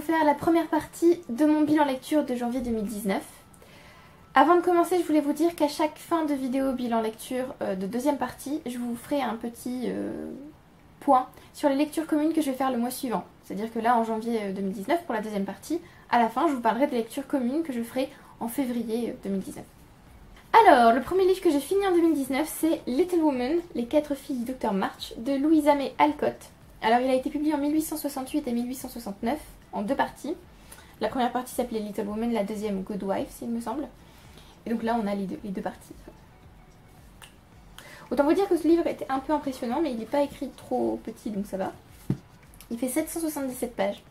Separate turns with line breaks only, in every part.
faire la première partie de mon bilan lecture de janvier 2019. Avant de commencer, je voulais vous dire qu'à chaque fin de vidéo bilan lecture de deuxième partie, je vous ferai un petit point sur les lectures communes que je vais faire le mois suivant. C'est-à-dire que là, en janvier 2019, pour la deuxième partie, à la fin, je vous parlerai des lectures communes que je ferai en février 2019. Alors, le premier livre que j'ai fini en 2019, c'est Little Women, les 4 filles du Dr March, de Louisa May Alcott. Alors, il a été publié en 1868 et 1869, en 2 parties. La première partie s'appelait Little Women, la deuxième Good Wife, il me semble. Et donc là, on a les deux parties. Autant vous dire que ce livre était un peu impressionnant, mais il n'est pas écrit trop petit, donc ça va. Il fait 777 pages.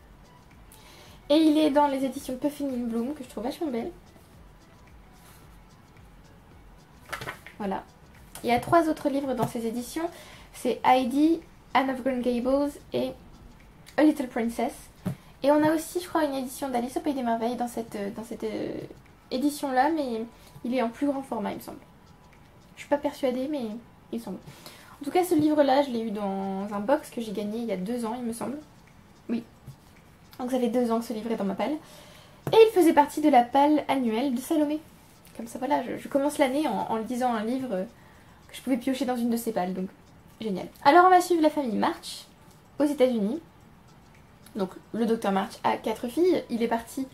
Et il est dans les éditions Puffin in Bloom, que je trouve vachement belle. Voilà. Il y a 3 autres livres dans ces éditions. C'est Heidi, Anne of Green Gables et A Little Princess. Et on a aussi, je crois, une édition d'Alice au Pays des Merveilles dans cette édition-là, mais il est en plus grand format, il me semble. Je suis pas persuadée, mais il me semble. En tout cas, ce livre-là, je l'ai eu dans un box que j'ai gagné il y a 2 ans, il me semble. Oui. Donc ça fait 2 ans que ce livre est dans ma palle. Et il faisait partie de la palle annuelle de Salomé. Comme ça, voilà, je commence l'année en lisant un livre que je pouvais piocher dans une de ces palles, donc génial. Alors on va suivre la famille March aux États-Unis. Donc le docteur March a 4 filles, il est parti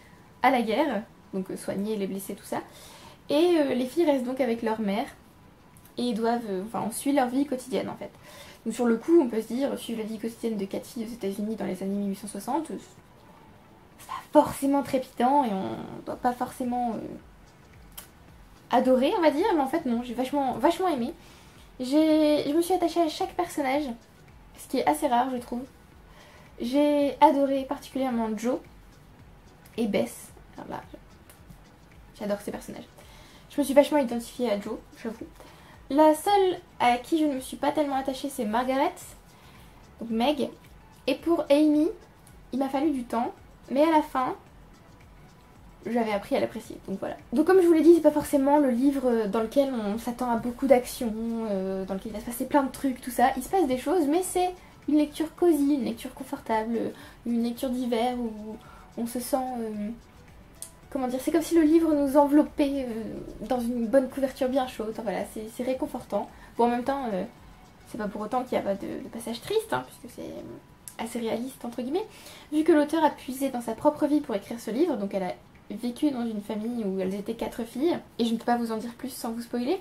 à la guerre, donc soigner les blessés, tout ça. Et les filles restent donc avec leur mère et ils doivent, on suit leur vie quotidienne en fait. Donc sur le coup, on peut se dire, suivre la vie quotidienne de 4 filles aux États-Unis dans les années 1860, c'est pas forcément trépidant et on doit pas forcément adorer, on va dire, mais en fait non, j'ai vachement aimé. Je me suis attachée à chaque personnage, ce qui est assez rare je trouve. J'ai adoré particulièrement Joe et Bess. Alors là, j'adore ces personnages. Je me suis vachement identifiée à Joe, j'avoue. La seule à qui je ne me suis pas tellement attachée, c'est Margaret, donc Meg. Et pour Amy, il m'a fallu du temps, mais à la fin, j'avais appris à l'apprécier, donc voilà. Donc comme je vous l'ai dit, c'est pas forcément le livre dans lequel on s'attend à beaucoup d'action, dans lequel il va se passer plein de trucs, tout ça. Il se passe des choses, mais c'est une lecture cosy, une lecture confortable, une lecture d'hiver où on se sent... comment dire, c'est comme si le livre nous enveloppait dans une bonne couverture bien chaude. Enfin, voilà, c'est réconfortant. Bon, en même temps, c'est pas pour autant qu'il n'y a pas de passage triste, hein, puisque c'est assez réaliste, entre guillemets. Vu que l'auteur a puisé dans sa propre vie pour écrire ce livre, donc elle a vécu dans une famille où elles étaient 4 filles, et je ne peux pas vous en dire plus sans vous spoiler,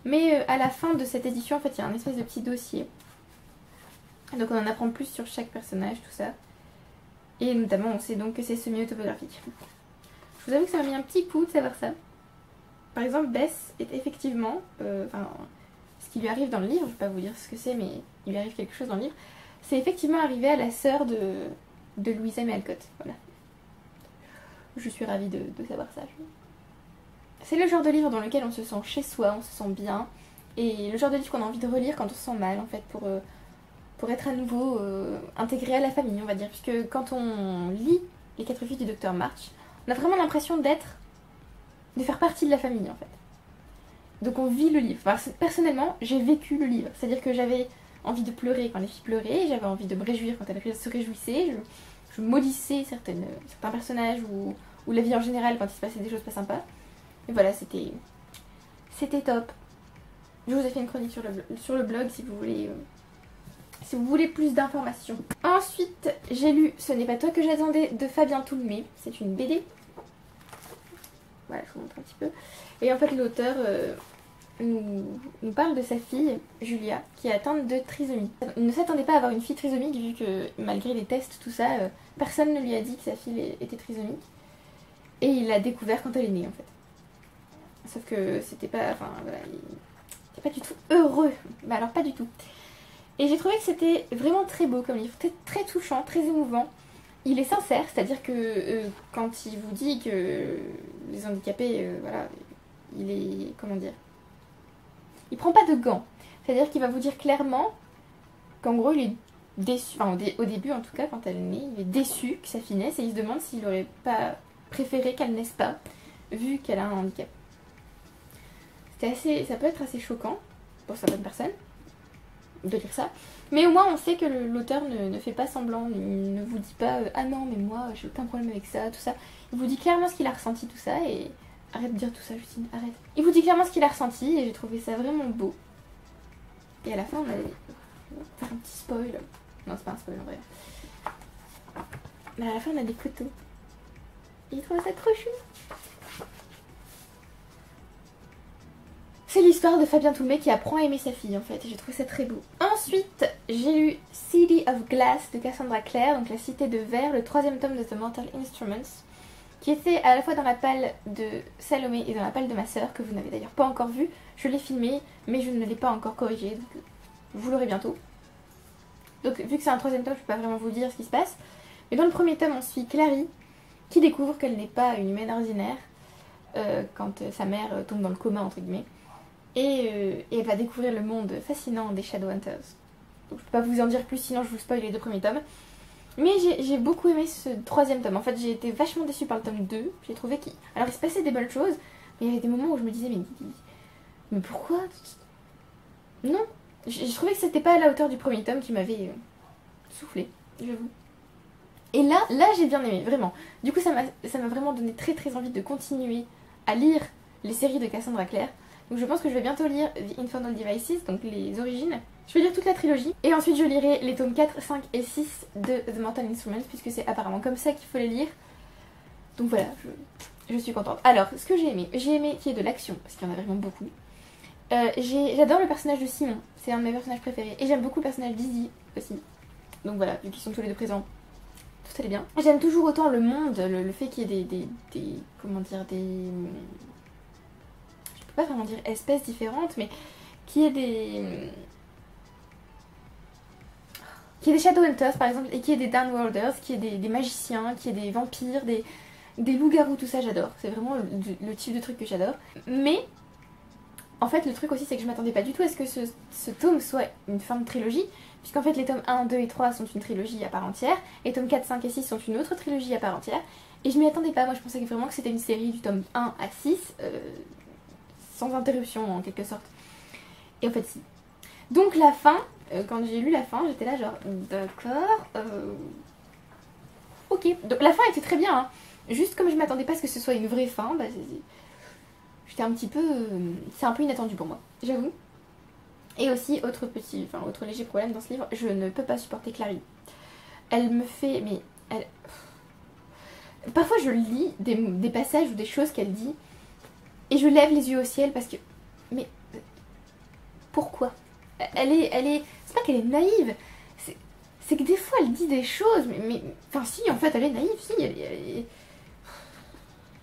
mais à la fin de cette édition, en fait, il y a un espèce de petit dossier. Donc on en apprend plus sur chaque personnage, tout ça. Et notamment, on sait donc que c'est semi-autobiographique. Je vous avoue que ça m'a mis un petit coup de savoir ça. Par exemple, Bess est effectivement, ce qui lui arrive dans le livre, je vais pas vous dire ce que c'est, mais il lui arrive quelque chose dans le livre, c'est effectivement arrivé à la sœur de Louisa May Alcott. Voilà. Je suis ravie de savoir ça. C'est le genre de livre dans lequel on se sent chez soi, on se sent bien, et le genre de livre qu'on a envie de relire quand on se sent mal, en fait, pour être à nouveau intégré à la famille, on va dire. Puisque quand on lit Les 4 filles du Dr March, on a vraiment l'impression de faire partie de la famille, en fait. Donc on vit le livre. Enfin, personnellement, j'ai vécu le livre. C'est-à-dire que j'avais envie de pleurer quand les filles pleuraient, j'avais envie de me réjouir quand elles se réjouissaient, je maudissais certains personnages ou la vie en général quand il se passait des choses pas sympas. Et voilà, c'était top. Je vous ai fait une chronique sur le blog si vous voulez plus d'informations. Ensuite, j'ai lu Ce n'est pas toi que j'attendais de Fabien Toulmé. C'est une BD. Voilà, je vous montre un petit peu. Et en fait, l'auteur nous parle de sa fille, Julia, qui est atteinte de trisomie. Il ne s'attendait pas à avoir une fille trisomique, vu que malgré les tests, tout ça, personne ne lui a dit que sa fille était trisomique. Et il l'a découvert quand elle est née, en fait. Sauf que c'était pas... Enfin, voilà, il n'était pas du tout heureux. Mais alors, pas du tout. Et j'ai trouvé que c'était vraiment très beau comme livre, très touchant, très émouvant. Il est sincère, c'est-à-dire que quand il vous dit que les handicapés, voilà, il est... Comment dire ? Il prend pas de gants. C'est-à-dire qu'il va vous dire clairement qu'en gros il est déçu, enfin au début en tout cas quand elle est née, il est déçu que sa fille naisse et il se demande s'il aurait pas préféré qu'elle naisse pas, vu qu'elle a un handicap. Ça peut être assez choquant pour certaines personnes. de lire ça. Mais au moins on sait que l'auteur ne fait pas semblant, ne vous dit pas ah non mais moi j'ai aucun problème avec ça, tout ça. Il vous dit clairement ce qu'il a ressenti, tout ça, et arrête de dire tout ça Justine, arrête. Il vous dit clairement ce qu'il a ressenti et j'ai trouvé ça vraiment beau. Et à la fin on a faire un petit spoil. Non c'est pas un spoil en vrai. Mais à la fin on a des photos. Et j'ai trouvé ça trop chou. C'est l'histoire de Fabien Toulmé qui apprend à aimer sa fille en fait, et j'ai trouvé ça très beau. Ensuite, j'ai lu City of Glass de Cassandra Clare, donc la cité de verre, le 3e tome de The Mortal Instruments, qui était à la fois dans la palle de Salomé et dans la palle de ma sœur, que vous n'avez d'ailleurs pas encore vu. Je l'ai filmé, mais je ne l'ai pas encore corrigé, donc vous l'aurez bientôt. Donc vu que c'est un 3e tome, je peux pas vraiment vous dire ce qui se passe. Mais dans le 1er tome, on suit Clary, qui découvre qu'elle n'est pas une humaine ordinaire, quand sa mère tombe dans le coma entre guillemets. Et elle va découvrir le monde fascinant des Shadowhunters. Donc je peux pas vous en dire plus, sinon je vous spoil les 2 premiers tomes. Mais j'ai beaucoup aimé ce 3e tome. En fait, j'ai été vachement déçue par le tome 2. J'ai trouvé qu'il... Alors, il se passait des bonnes choses, mais il y avait des moments où je me disais, mais pourquoi? Non. J'ai trouvé que c'était pas à la hauteur du 1er tome qui m'avait soufflé, j'avoue. Et là j'ai bien aimé, vraiment. Du coup, ça m'a vraiment donné très très envie de continuer à lire les séries de Cassandra Clare. Donc je pense que je vais bientôt lire The Infernal Devices, donc les origines. Je vais lire toute la trilogie. Et ensuite je lirai les tomes 4, 5 et 6 de The Mortal Instruments, puisque c'est apparemment comme ça qu'il faut les lire. Donc voilà, je suis contente. Alors, ce que j'ai aimé qu'il y ait de l'action, parce qu'il y en a vraiment beaucoup. J'adore le personnage de Simon, c'est un de mes personnages préférés. Et j'aime beaucoup le personnage d'Izzy aussi. Donc voilà, vu qu'ils sont tous les deux présents, tout allait bien. J'aime toujours autant le monde, le fait qu'il y ait des comment dire, des... pas vraiment dire espèces différentes, mais qu'il y ait des Shadowhunters par exemple, et qu'il y ait des Downworlders, qu'il y ait des magiciens, qu'il y ait des vampires, des loups-garous, tout ça j'adore. C'est vraiment le type de truc que j'adore. Mais en fait le truc aussi c'est que je m'attendais pas du tout à ce que ce tome soit une fin de trilogie, puisqu'en fait les tomes 1, 2 et 3 sont une trilogie à part entière, et tomes 4, 5 et 6 sont une autre trilogie à part entière, et je m'y attendais pas. Moi je pensais vraiment que c'était une série du tome 1 à 6, sans interruption en quelque sorte. Et en fait si. Donc la fin, quand j'ai lu la fin, j'étais là genre d'accord, ok. Donc la fin était très bien, hein. Juste comme je m'attendais pas à ce que ce soit une vraie fin, bah j'étais un petit peu... c'est un peu inattendu pour moi, j'avoue. Et aussi, autre léger problème dans ce livre, je ne peux pas supporter Clary. Elle me fait... mais elle... Parfois je lis des passages ou des choses qu'elle dit et je lève les yeux au ciel parce que... mais... pourquoi? Elle est... c'est pas qu'elle est naïve, c'est que des fois elle dit des choses, mais... enfin si, en fait elle est naïve, si, elle est...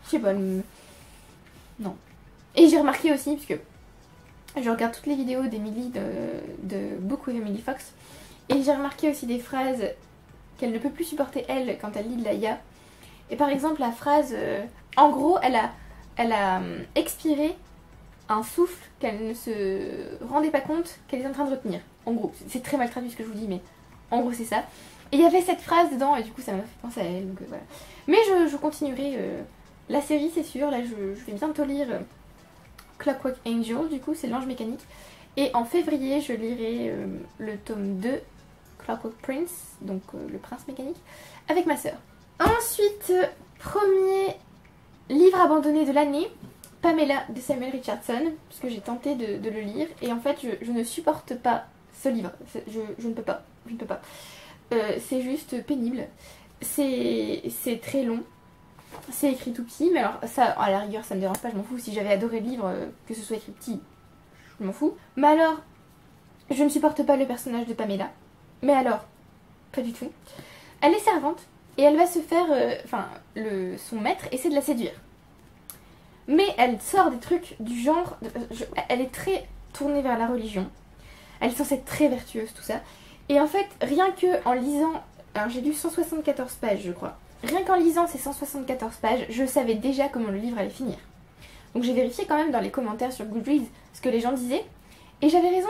je sais pas, non. Et j'ai remarqué aussi, puisque je regarde toutes les vidéos d'Emily de Book with Emily Fox, et j'ai remarqué aussi des phrases qu'elle ne peut plus supporter elle quand elle lit de l'Aya. Et par exemple la phrase, en gros elle a expiré un souffle qu'elle ne se rendait pas compte qu'elle est en train de retenir. En gros, c'est très mal traduit ce que je vous dis, mais en gros c'est ça. Et il y avait cette phrase dedans et du coup ça m'a fait penser à elle, donc voilà. Mais je continuerai la série, c'est sûr. Là je vais bientôt lire Clockwork Angel, du coup c'est l'ange mécanique. Et en février je lirai le tome 2, Clockwork Prince, donc le prince mécanique, avec ma sœur. Ensuite, premier livre abandonné de l'année, Pamela de Samuel Richardson, puisque j'ai tenté de le lire. Et en fait je ne supporte pas ce livre, je ne peux pas, c'est juste pénible, c'est très long. C'est écrit tout petit, mais alors ça, à la rigueur, ça me dérange pas, je m'en fous. Si j'avais adoré le livre, que ce soit écrit petit, je m'en fous. Mais alors, je ne supporte pas le personnage de Pamela. Mais alors, pas du tout. Elle est servante, et elle va se faire... son maître essaie de la séduire. Mais elle sort des trucs du genre... elle est très tournée vers la religion. Elle est censée être très vertueuse, tout ça. Et en fait, rien que en lisant... alors j'ai lu 174 pages, je crois. Rien qu'en lisant ces 174 pages, je savais déjà comment le livre allait finir. Donc j'ai vérifié quand même dans les commentaires sur Goodreads ce que les gens disaient. Et j'avais raison.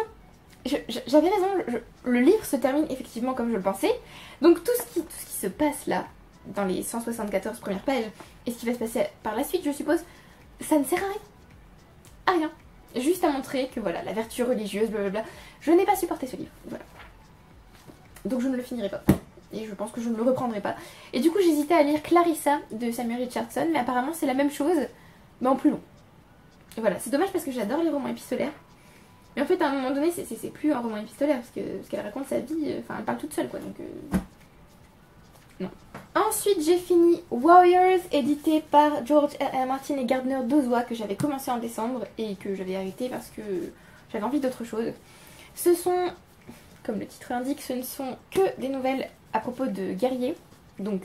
J'avais raison. Le livre se termine effectivement comme je le pensais. Donc tout ce qui se passe là, dans les 174 premières pages, et ce qui va se passer par la suite, je suppose, ça ne sert à rien. À rien. juste à montrer que voilà, la vertu religieuse, blablabla. Je n'ai pas supporté ce livre, voilà. Donc je ne le finirai pas. Et je pense que je ne le reprendrai pas. Et du coup j'hésitais à lire Clarissa de Samuel Richardson, mais apparemment c'est la même chose, mais en plus long. Et voilà, c'est dommage parce que j'adore les romans épistolaires. Mais en fait à un moment donné c'est plus un roman épistolaire parce qu'elle raconte sa vie, enfin elle parle toute seule quoi, donc non. Ensuite j'ai fini Warriors, édité par George R. R. Martin et Gardner Dozois, que j'avais commencé en décembre et que j'avais arrêté parce que j'avais envie d'autre chose. Ce sont, comme le titre l'indique, ce ne sont que des nouvelles à propos de guerriers, donc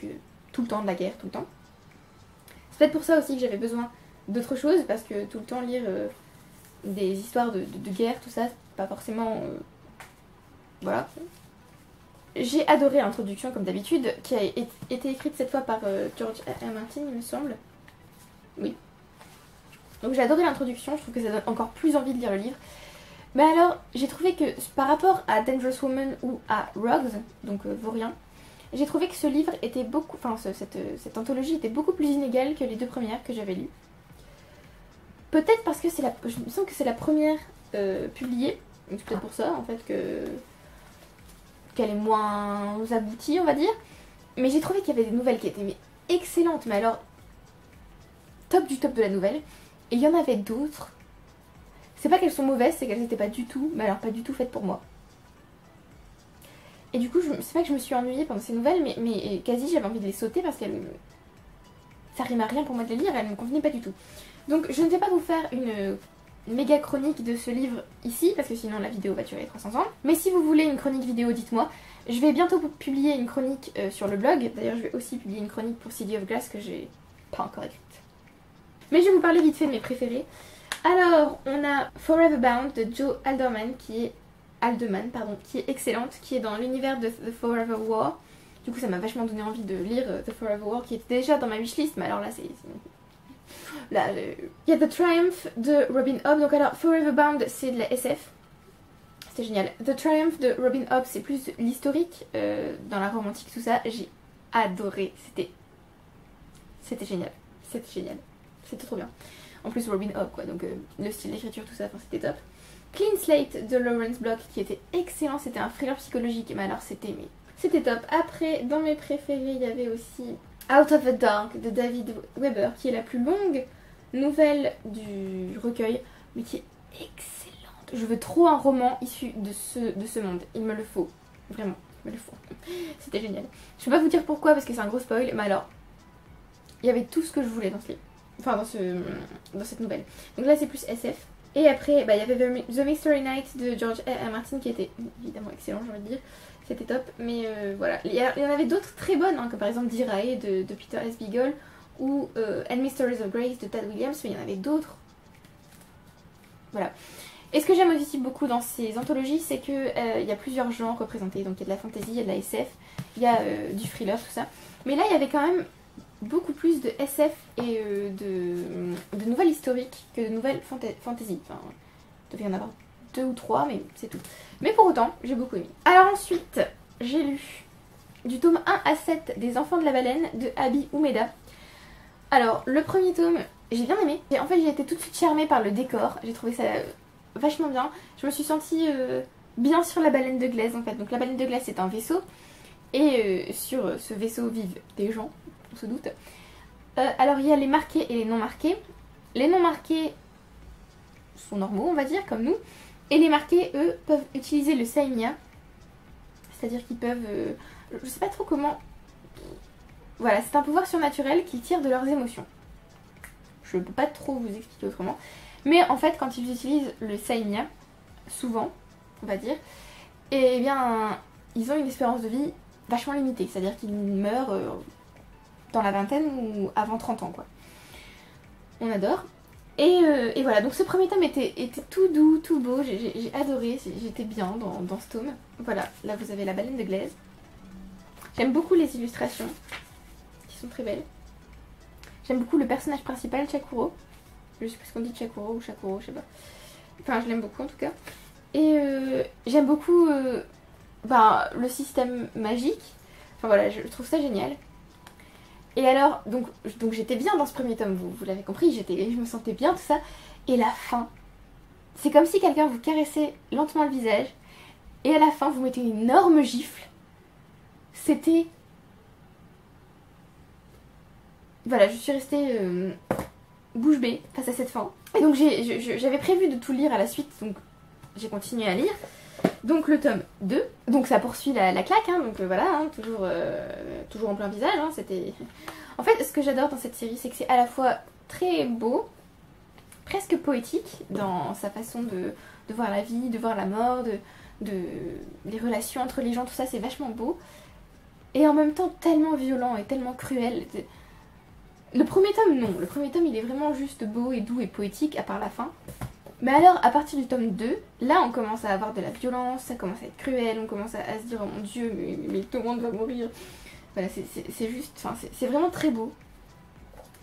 tout le temps de la guerre, tout le temps. C'est peut-être pour ça aussi que j'avais besoin d'autre chose, parce que tout le temps lire des histoires de guerre, tout ça, c'est pas forcément... voilà. J'ai adoré l'introduction comme d'habitude, qui a été écrite cette fois par George R. R. Martin, il me semble. Oui. Donc j'ai adoré l'introduction, je trouve que ça donne encore plus envie de lire le livre. Mais alors, j'ai trouvé que par rapport à Dangerous Woman ou à Rogues, donc Vaurien, j'ai trouvé que ce livre était beaucoup... Enfin, cette anthologie était beaucoup plus inégale que les deux premières que j'avais lues. Peut-être parce que c'est la... Je me sens que c'est la première publiée, donc c'est peut-être pour ça en fait qu'elle est moins aboutie, on va dire. Mais j'ai trouvé qu'il y avait des nouvelles qui étaient excellentes, mais alors top du top de la nouvelle. Et il y en avait d'autres. C'est pas qu'elles sont mauvaises, c'est qu'elles n'étaient pas du tout, mais alors pas du tout faites pour moi. Et du coup, c'est pas que je me suis ennuyée pendant ces nouvelles, mais quasi j'avais envie de les sauter parce qu'elles... Ça rime à rien pour moi de les lire, elles ne me convenaient pas du tout. Donc je ne vais pas vous faire une méga chronique de ce livre ici, parce que sinon la vidéo va durer 300 ans. Mais si vous voulez une chronique vidéo, dites-moi. Je vais bientôt publier une chronique sur le blog. D'ailleurs, je vais aussi publier une chronique pour City of Glass que j'ai pas encore écrite. Mais je vais vous parler vite fait de mes préférés. Alors, on a Forever Bound de Jo Haldeman, qui est excellente, qui est dans l'univers de The Forever War. Du coup, ça m'a vachement donné envie de lire The Forever War, qui était déjà dans ma wishlist, mais alors là, c'est... Là, il y a The Triumph de Robin Hobb. Donc alors, Forever Bound, c'est de la SF. C'est génial. The Triumph de Robin Hobb, c'est plus l'historique, dans la romantique, tout ça. J'ai adoré. C'était génial. C'était génial. C'était trop bien. En plus, Robin Hobb, quoi. Donc, le style d'écriture, tout ça, c'était top. Clean Slate de Lawrence Block, qui était excellent. C'était un thriller psychologique, mais alors, c'était top. Après, dans mes préférés, il y avait aussi Out of the Dark de David Weber, qui est la plus longue nouvelle du recueil, mais qui est excellente. Je veux trop un roman issu de ce monde. Il me le faut. Vraiment, il me le faut. C'était génial. Je peux pas vous dire pourquoi, parce que c'est un gros spoil, mais alors, il y avait tout ce que je voulais dans ce livre. Enfin, dans cette nouvelle. Donc là, c'est plus SF. Et après, bah, il y avait The Mystery Night de George R. R. Martin, qui était évidemment excellent, j'ai envie de dire. C'était top. Mais voilà. Il y en avait d'autres très bonnes, hein, comme par exemple Dirae de Peter S. Beagle, ou And Mysteries of Grace de Tad Williams, mais il y en avait d'autres. Voilà. Et ce que j'aime aussi beaucoup dans ces anthologies, c'est qu'il y a plusieurs genres représentés. Donc il y a de la fantasy, il y a de la SF, il y a du thriller, tout ça. Mais là, il y avait quand même beaucoup plus de SF et de nouvelles historiques que de nouvelles fantasy. Enfin, il devait y en avoir 2 ou 3, mais c'est tout. Mais pour autant, j'ai beaucoup aimé. Alors ensuite, j'ai lu du tome 1 à 7 des Enfants de la Baleine de Abi Umeda. Alors, le premier tome, j'ai bien aimé. En fait, j'ai été tout de suite charmée par le décor. J'ai trouvé ça vachement bien. Je me suis sentie bien sur la baleine de glace, en fait. Donc la baleine de glace, c'est un vaisseau. Et sur ce vaisseau vivent des gens, on se doute. Alors, il y a les marqués et les non marqués. Les non marqués sont normaux, on va dire, comme nous. Et les marqués, eux, peuvent utiliser le Saimia. C'est-à-dire qu'ils peuvent... je sais pas trop comment... Voilà, c'est un pouvoir surnaturel qui tire de leurs émotions. Je ne peux pas trop vous expliquer autrement. Mais en fait, quand ils utilisent le Saimia, souvent, on va dire, et bien, ils ont une espérance de vie vachement limitée. C'est-à-dire qu'ils meurent dans la vingtaine ou avant 30 ans, quoi. On adore. Et voilà, donc ce premier tome était tout doux, tout beau. J'ai adoré, j'étais bien dans ce tome. Voilà, là vous avez la baleine de glaise. J'aime beaucoup les illustrations, qui sont très belles. J'aime beaucoup le personnage principal, Chakuro. Je sais pas ce qu'on dit, Chakuro ou Chakuro, je sais pas. Enfin, je l'aime beaucoup en tout cas. Et j'aime beaucoup le système magique. Enfin voilà, je trouve ça génial. Et alors, donc j'étais bien dans ce premier tome, vous l'avez compris, je me sentais bien, tout ça. Et la fin, C'est comme si quelqu'un vous caressait lentement le visage et à la fin vous mettez une énorme gifle. C'était... Voilà, je suis restée bouche bée face à cette fin. Et donc j'avais prévu de tout lire à la suite, donc j'ai continué à lire. Donc le tome 2, donc ça poursuit la claque, hein, donc voilà, hein, toujours en plein visage, hein, c'était... En fait, ce que j'adore dans cette série, c'est que c'est à la fois très beau, presque poétique dans sa façon de voir la vie, de voir la mort, les relations entre les gens, tout ça, c'est vachement beau. Et en même temps tellement violent et tellement cruel. Le premier tome, non. Le premier tome, il est vraiment juste beau et doux et poétique, à part la fin. Mais alors, à partir du tome 2, là, on commence à avoir de la violence, ça commence à être cruel, on commence à se dire, oh mon Dieu, mais tout le monde va mourir. Voilà, c'est juste, enfin, c'est vraiment très beau.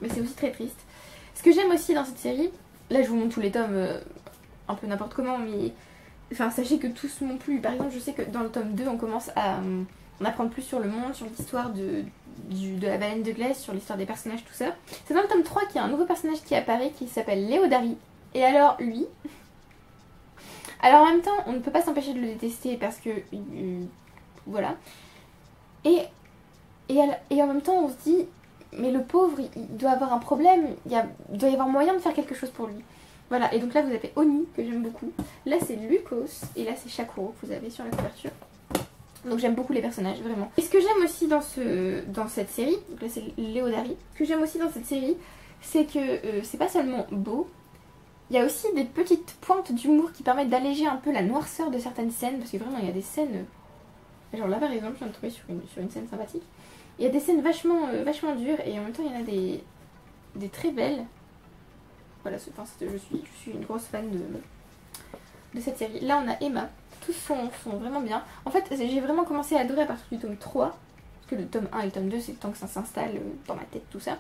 Mais c'est aussi très triste. Ce que j'aime aussi dans cette série, là, je vous montre tous les tomes un peu n'importe comment, mais... Enfin, sachez que tous m'ont plu. Par exemple, je sais que dans le tome 2, on commence à en apprendre plus sur le monde, sur l'histoire de la baleine de glace, sur l'histoire des personnages, tout ça. C'est dans le tome 3 qu'il y a un nouveau personnage qui apparaît qui s'appelle Léodari. Et alors, lui... Alors en même temps, on ne peut pas s'empêcher de le détester parce que... voilà. Et en même temps, on se dit... Mais le pauvre, il doit avoir un problème, il doit y avoir moyen de faire quelque chose pour lui. Voilà, et donc là vous avez Oni, que j'aime beaucoup. Là c'est Lucos, et là c'est Shakuro, que vous avez sur la couverture. Donc j'aime beaucoup les personnages, vraiment. Et ce que j'aime aussi dans cette série, donc là c'est Léodari, ce que j'aime aussi dans cette série, c'est que c'est pas seulement beau, il y a aussi des petites pointes d'humour qui permettent d'alléger un peu la noirceur de certaines scènes, parce que vraiment il y a des scènes... Genre là par exemple, je viens de trouver sur une scène sympathique. Il y a des scènes vachement dures, et en même temps il y en a des très belles. Voilà, je suis une grosse fan de cette série. Là on a Emma, tous sont vraiment bien. En fait j'ai vraiment commencé à adorer à partir du tome 3, parce que le tome 1 et le tome 2 c'est le temps que ça s'installe dans ma tête, tout ça.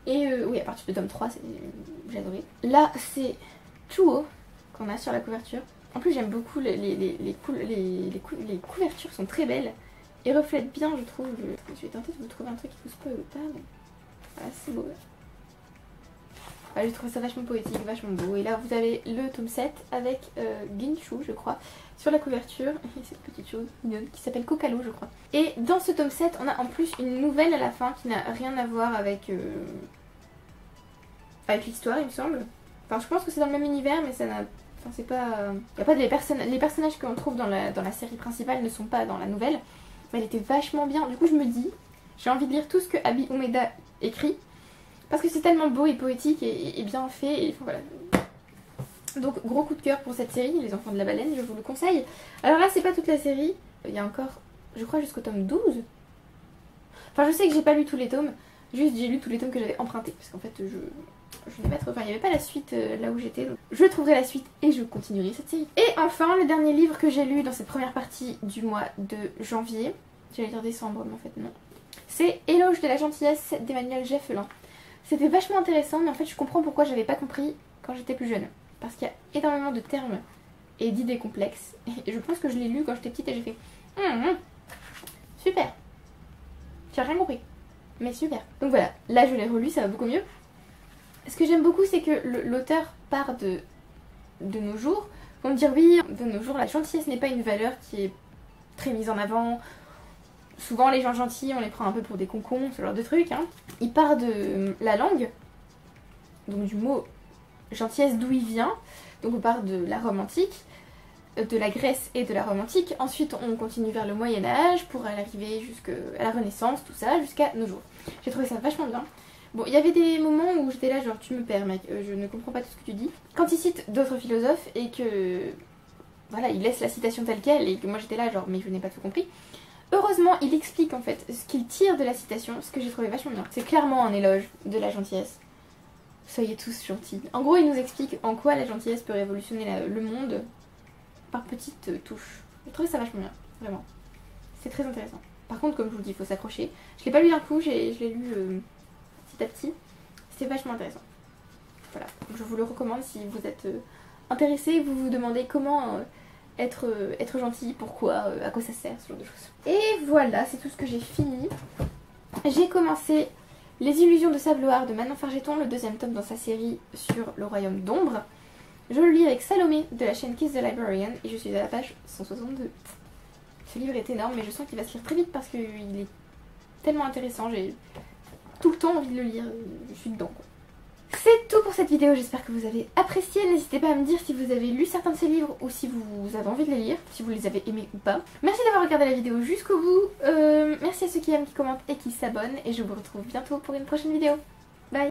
Et oui, à partir du tome 3 j'ai adoré. Là c'est Chuo qu'on a sur la couverture. En plus j'aime beaucoup les couvertures sont très belles et reflètent bien, je trouve. Je vais tenter de vous trouver un truc qui vous spoil ou pas, mais voilà, c'est beau. J'ai trouvé ça vachement poétique, vachement beau. Et là vous avez le tome 7 avec Ginchu, je crois, sur la couverture. Et cette petite chose mignonne qui s'appelle Kokalo, je crois. Et dans ce tome 7, on a en plus une nouvelle à la fin qui n'a rien à voir avec l'histoire, il me semble. Enfin, je pense que c'est dans le même univers, mais ça n'a... Enfin, c'est pas... Y a pas les personnages qu'on trouve dans la série principale ne sont pas dans la nouvelle. Mais elle était vachement bien. Du coup, je me dis, j'ai envie de lire tout ce que Abi Umeda écrit. Parce que c'est tellement beau et poétique et bien fait. Et voilà. Donc gros coup de cœur pour cette série, Les Enfants de la Baleine, je vous le conseille. Alors là c'est pas toute la série, il y a encore, je crois jusqu'au tome 12. Enfin je sais que j'ai pas lu tous les tomes, juste j'ai lu tous les tomes que j'avais empruntés. Parce qu'en fait je vais mettre, enfin il n'y avait pas la suite là où j'étais. Donc je trouverai la suite et je continuerai cette série. Et enfin le dernier livre que j'ai lu dans cette première partie du mois de janvier, j'allais dire décembre mais en fait non. C'est Éloge de la gentillesse d'Emmanuel Geffelin. C'était vachement intéressant, mais en fait je comprends pourquoi j'avais pas compris quand j'étais plus jeune. Parce qu'il y a énormément de termes et d'idées complexes. Et je pense que je l'ai lu quand j'étais petite et j'ai fait super. J'ai rien compris, mais super. Donc voilà, là je l'ai relu, ça va beaucoup mieux. Ce que j'aime beaucoup, c'est que l'auteur part de nos jours. Vont me dire oui, de nos jours, la gentillesse n'est pas une valeur qui est très mise en avant. Souvent les gens gentils, on les prend un peu pour des concons, ce genre de trucs. Hein. Il part de la langue, donc du mot gentillesse d'où il vient. Donc on part de la Rome antique, de la Grèce et de la Rome antique. Ensuite on continue vers le Moyen-Âge pour arriver jusqu'à la Renaissance, tout ça, jusqu'à nos jours. J'ai trouvé ça vachement bien. Bon, il y avait des moments où j'étais là genre tu me perds mec, je ne comprends pas tout ce que tu dis. Quand il cite d'autres philosophes et que... Voilà, il laisse la citation telle quelle et que moi j'étais là genre mais je n'ai pas tout compris. Heureusement, il explique en fait ce qu'il tire de la citation, ce que j'ai trouvé vachement bien. C'est clairement un éloge de la gentillesse. Soyez tous gentils. En gros, il nous explique en quoi la gentillesse peut révolutionner le monde par petites touches. J'ai trouvé ça vachement bien, vraiment. C'est très intéressant. Par contre, comme je vous dis, il faut s'accrocher. Je l'ai pas lu d'un coup, je l'ai lu petit à petit. C'était vachement intéressant. Voilà, donc je vous le recommande si vous êtes intéressé, vous vous demandez comment... être gentil, pourquoi, à quoi ça sert, ce genre de choses. Et voilà, c'est tout ce que j'ai fini. J'ai commencé Les Illusions de Sabloire de Manon Fargeton, le deuxième tome dans sa série sur le Royaume d'Ombre. Je le lis avec Salomé de la chaîne Kiss the Librarian et je suis à la page 162. Ce livre est énorme mais je sens qu'il va se lire très vite parce qu'il est tellement intéressant, j'ai tout le temps envie de le lire, je suis dedans quoi. C'est tout pour cette vidéo, j'espère que vous avez apprécié. N'hésitez pas à me dire si vous avez lu certains de ces livres ou si vous avez envie de les lire, si vous les avez aimés ou pas. Merci d'avoir regardé la vidéo jusqu'au bout, merci à ceux qui aiment, qui commentent et qui s'abonnent et je vous retrouve bientôt pour une prochaine vidéo.